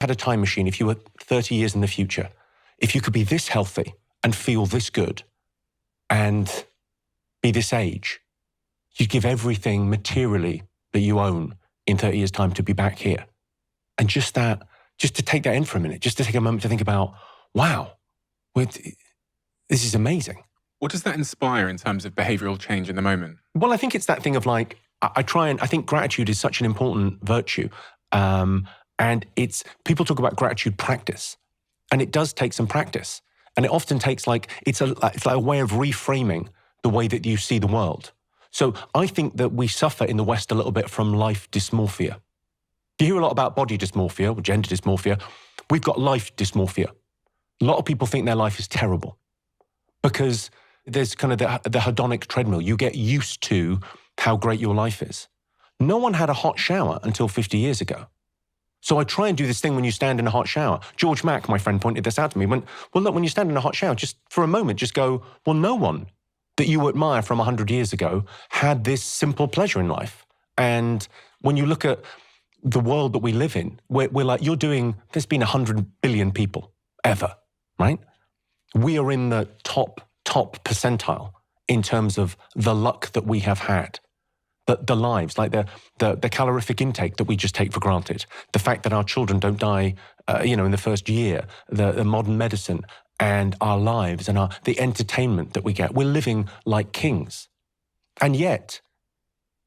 had a time machine, if you were 30 years in the future, if you could be this healthy and feel this good and be this age, you'd give everything materially that you own in 30 years' time to be back here. And just to take that in for a minute, just to take a moment to think about, wow, this is amazing. What does that inspire in terms of behavioral change in the moment? Well, I think it's that thing of like, I think gratitude is such an important virtue. And people talk about gratitude practice, and it does take some practice. And it often takes it's like a way of reframing the way that you see the world. So I think that we suffer in the West a little bit from life dysmorphia. You hear a lot about body dysmorphia or gender dysmorphia. We've got life dysmorphia. A lot of people think their life is terrible because there's kind of the hedonic treadmill. You get used to how great your life is. No one had a hot shower until 50 years ago. So I try and do this thing when you stand in a hot shower. George Mack, my friend, pointed this out to me. Well, look, when you stand in a hot shower, just for a moment, just go, well, no one that you admire from 100 years ago had this simple pleasure in life. And when you look at the world that we live in, we're like, there's been 100 billion people ever, right? We are in the top percentile in terms of the luck that we have had. The lives, like the calorific intake that we just take for granted, the fact that our children don't die, in the first year, the modern medicine and our lives and the entertainment that we get. We're living like kings. And yet,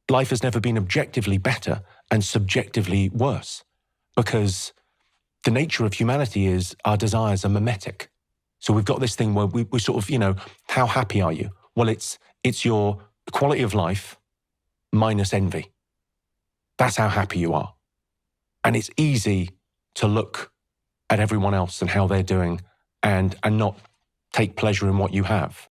life has never been objectively better and subjectively worse, because the nature of humanity is our desires are mimetic. So we've got this thing where we sort of, how happy are you? Well, it's your quality of life minus envy. That's how happy you are. And it's easy to look at everyone else and how they're doing and not take pleasure in what you have.